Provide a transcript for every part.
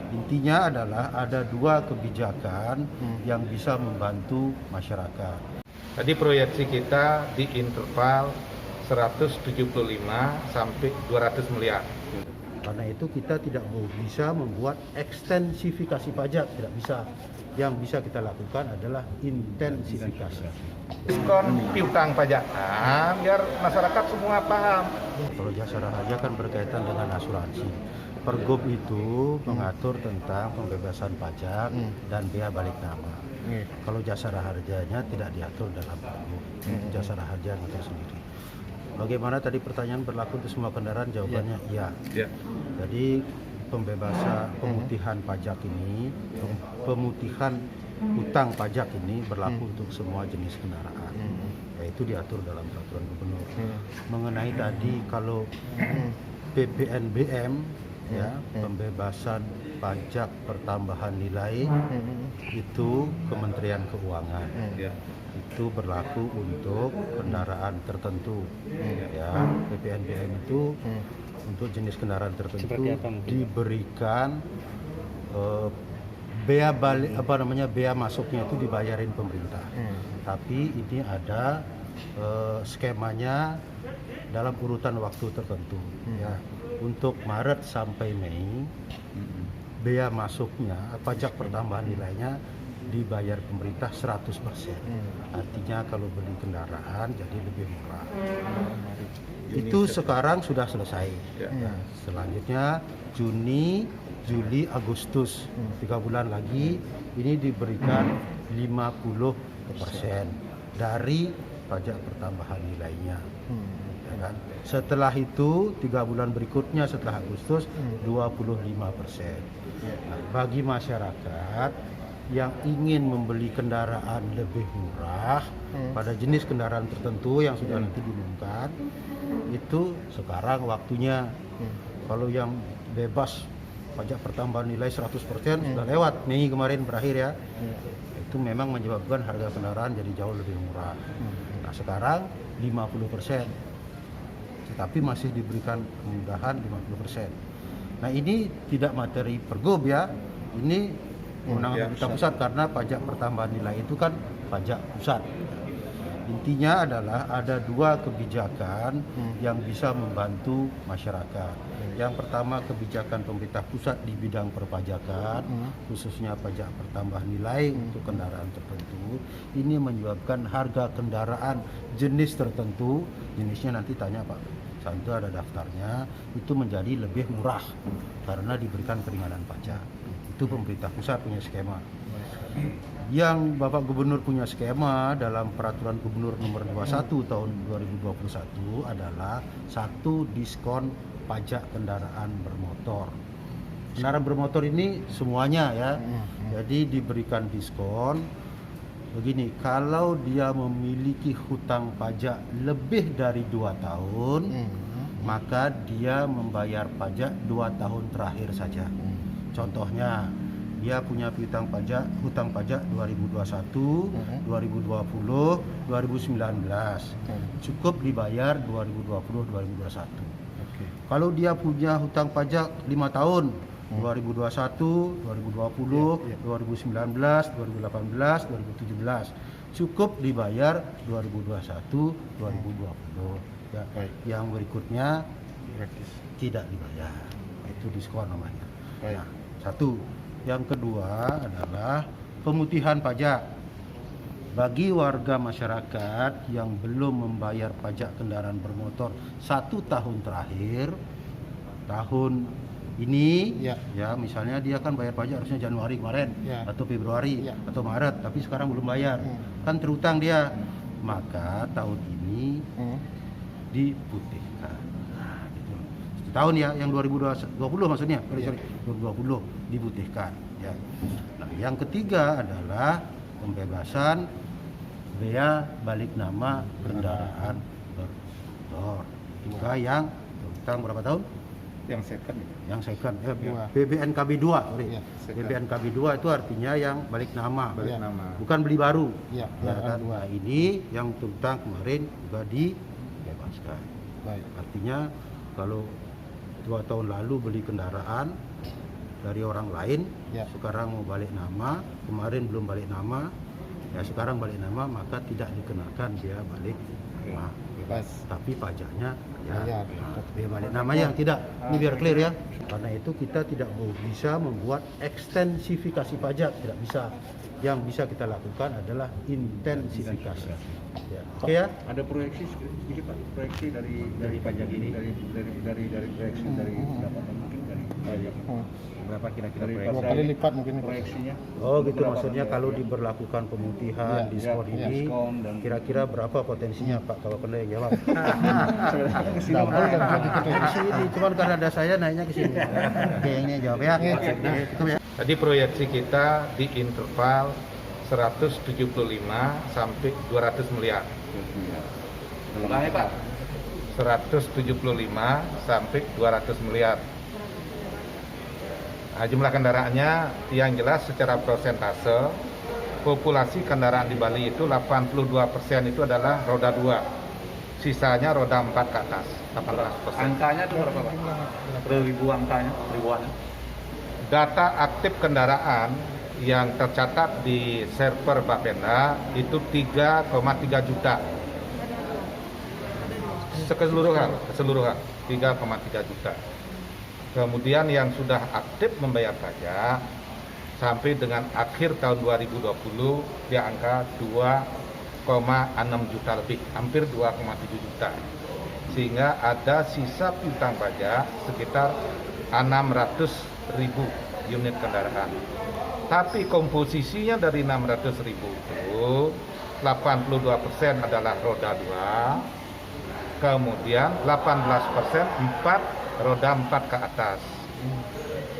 Intinya adalah ada dua kebijakan yang bisa membantu masyarakat. Tadi proyeksi kita di interval 175 sampai 200 miliar. Karena itu kita tidak bisa membuat ekstensifikasi pajak, tidak bisa. Yang bisa kita lakukan adalah intensifikasi. Diskon piutang pajak, biar masyarakat semua paham. Kalau jasara harja kan berkaitan dengan asuransi. Pergub itu mengatur tentang pembebasan pajak dan bea balik nama. Kalau jasara harjanya tidak diatur dalam pergub. Jasara harja ngatur sendiri. Bagaimana tadi pertanyaan berlaku untuk semua kendaraan? Jawabannya iya. Jadi pemutihan pajak ini, pemutihan hutang pajak ini berlaku untuk semua jenis kendaraan. Yaitu diatur dalam peraturan gubernur. Mengenai tadi kalau PPNBM, ya, pembebasan pajak pertambahan nilai itu Kementerian Keuangan. Itu berlaku untuk kendaraan tertentu. Ya, PPNBM itu untuk jenis kendaraan tertentu diberikan bea masuknya itu dibayarin pemerintah. Tapi ini ada skemanya dalam urutan waktu tertentu. Ya, untuk Maret sampai Mei bea masuknya pajak pertambahan nilainya dibayar pemerintah 100%. Artinya kalau beli kendaraan jadi lebih murah. Itu sekarang sudah selesai. Ya, selanjutnya Juni, Juli, Agustus, 3 bulan lagi ini diberikan 50% dari pajak pertambahan nilainya. Ya kan? Setelah itu 3 bulan berikutnya setelah Agustus 25%. Nah, bagi masyarakat yang ingin membeli kendaraan lebih murah pada jenis kendaraan tertentu yang sudah nanti diumumkan, itu sekarang waktunya. Kalau yang bebas pajak pertambahan nilai 100% sudah lewat, Mei kemarin berakhir ya. Itu memang menyebabkan harga kendaraan jadi jauh lebih murah. Nah, sekarang 50%, tetapi masih diberikan kemudahan 50%. Nah, ini tidak materi pergub ya, ini kewenangan pemerintah pusat karena pajak pertambahan nilai itu kan pajak pusat. Intinya adalah ada dua kebijakan yang bisa membantu masyarakat. Yang pertama kebijakan pemerintah pusat di bidang perpajakan, khususnya pajak pertambahan nilai untuk kendaraan tertentu. Ini menyebabkan harga kendaraan jenis tertentu, jenisnya nanti tanya Pak Santo ada daftarnya, itu menjadi lebih murah karena diberikan keringanan pajak. Itu pemerintah pusat punya skema. Yang Bapak Gubernur punya skema dalam Peraturan Gubernur Nomor 21 Tahun 2021 adalah satu diskon pajak kendaraan bermotor. Kendaraan bermotor ini semuanya ya. Jadi diberikan diskon. Begini, kalau dia memiliki hutang pajak lebih dari 2 tahun, maka dia membayar pajak 2 tahun terakhir saja. Contohnya, dia punya hutang pajak 2021, 2020, 2019. Cukup dibayar 2020, 2021. Kalau dia punya hutang pajak 5 tahun, 2021, 2020, 2019, 2018, 2017, cukup dibayar 2021, 2020. Ya, yang berikutnya tidak dibayar. Itu diskon namanya. Nah, satu. Yang kedua adalah pemutihan pajak. Bagi warga masyarakat yang belum membayar pajak kendaraan bermotor 1 tahun terakhir, tahun ini, ya misalnya dia kan bayar pajak harusnya Januari kemarin, atau Februari, atau Maret, tapi sekarang belum bayar, kan terutang dia, maka tahun ini diputihkan. Tahun ya, yang 2020 maksudnya, 2020 diputihkan. Ya. Nah, yang ketiga adalah pembebasan bea balik nama kendaraan bermotor. Juga yang berhutang berapa tahun? Yang second. BBNKB 2, BBNKB 2 itu artinya yang balik nama. Bukan beli baru. Nah, ini yang berhutang kemarin juga dibebaskan. Artinya kalau 2 tahun lalu beli kendaraan dari orang lain, Ya. sekarang mau balik nama, kemarin belum balik nama, ya sekarang balik nama, maka tidak dikenakan dia balik nama. Bebas. Tapi pajaknya ya, Bayar. dia balik namanya yang tidak. Ini biar clear ya. Karena itu kita tidak bisa membuat ekstensifikasi pajak, tidak bisa. Yang bisa kita lakukan adalah intensifikasi. Ya. Oke ya. Ada proyeksi sedikit Pak, proyeksi dari pajak ini dari proyeksi dari pendapatan mungkin dari pajak berapa kira-kira Dua proyeksi kali lipat mungkin. proyeksinya? Oh gitu, Berapa maksudnya nanti? kalau diberlakukan pemutihan, Ya, diskon ya, ini, diskon dan- kira-kira berapa potensinya Pak kalau Anda yang jawab? Sebenarnya ke sini Double Pak. dan lebih Ke sini, cuman karena ada saya naiknya ke sini. Oke, yang ini jawab ya. Cukup ya. Tadi proyeksi kita di interval 175 sampai 200 miliar. Ulangnya Pak. 175 sampai 200 miliar. Nah, jumlah kendaraannya yang jelas secara persentase populasi kendaraan di Bali itu 82% itu adalah roda 2. Sisanya roda 4 ke atas, 18%. Angkanya itu berapa Pak? Ribu angkanya, ribuan. Data aktif kendaraan yang tercatat di server Bapenda itu 3,3 juta. Keseluruhan 3,3 juta. Kemudian yang sudah aktif membayar pajak sampai dengan akhir tahun 2020 di angka 2,6 juta lebih, hampir 2,7 juta. Sehingga ada sisa piutang pajak sekitar 600.000 unit kendaraan. Tapi komposisinya dari 600.000 itu 82% adalah roda 2, kemudian 18% roda 4 ke atas.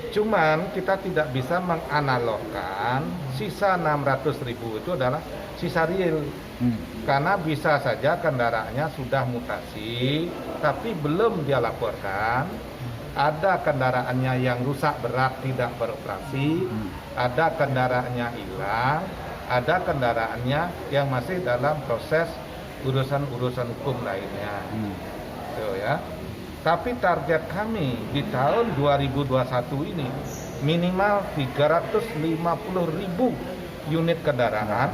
Cuman kita tidak bisa menganalogkan sisa 600.000 itu adalah sisa real. Karena bisa saja kendaraannya sudah mutasi tapi belum dia laporkan. Ada kendaraannya yang rusak berat tidak beroperasi, ada kendaraannya hilang, ada kendaraannya yang masih dalam proses urusan-urusan hukum lainnya. Tuh ya. Tapi target kami di tahun 2021 ini minimal 350.000 unit kendaraan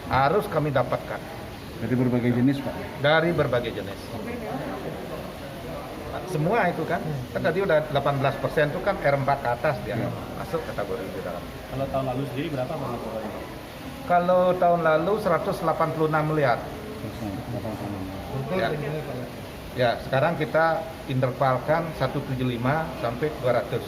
harus kami dapatkan Dari berbagai jenis Pak. dari berbagai jenis. Semua itu kan tadi udah 18% itu kan R4 ke atas dia masuk kategori di dalam. Kalau tahun lalu sendiri berapa Pak? Kalau tahun lalu 186 miliar. Ya. Ya, sekarang kita intervalkan 175 sampai 200.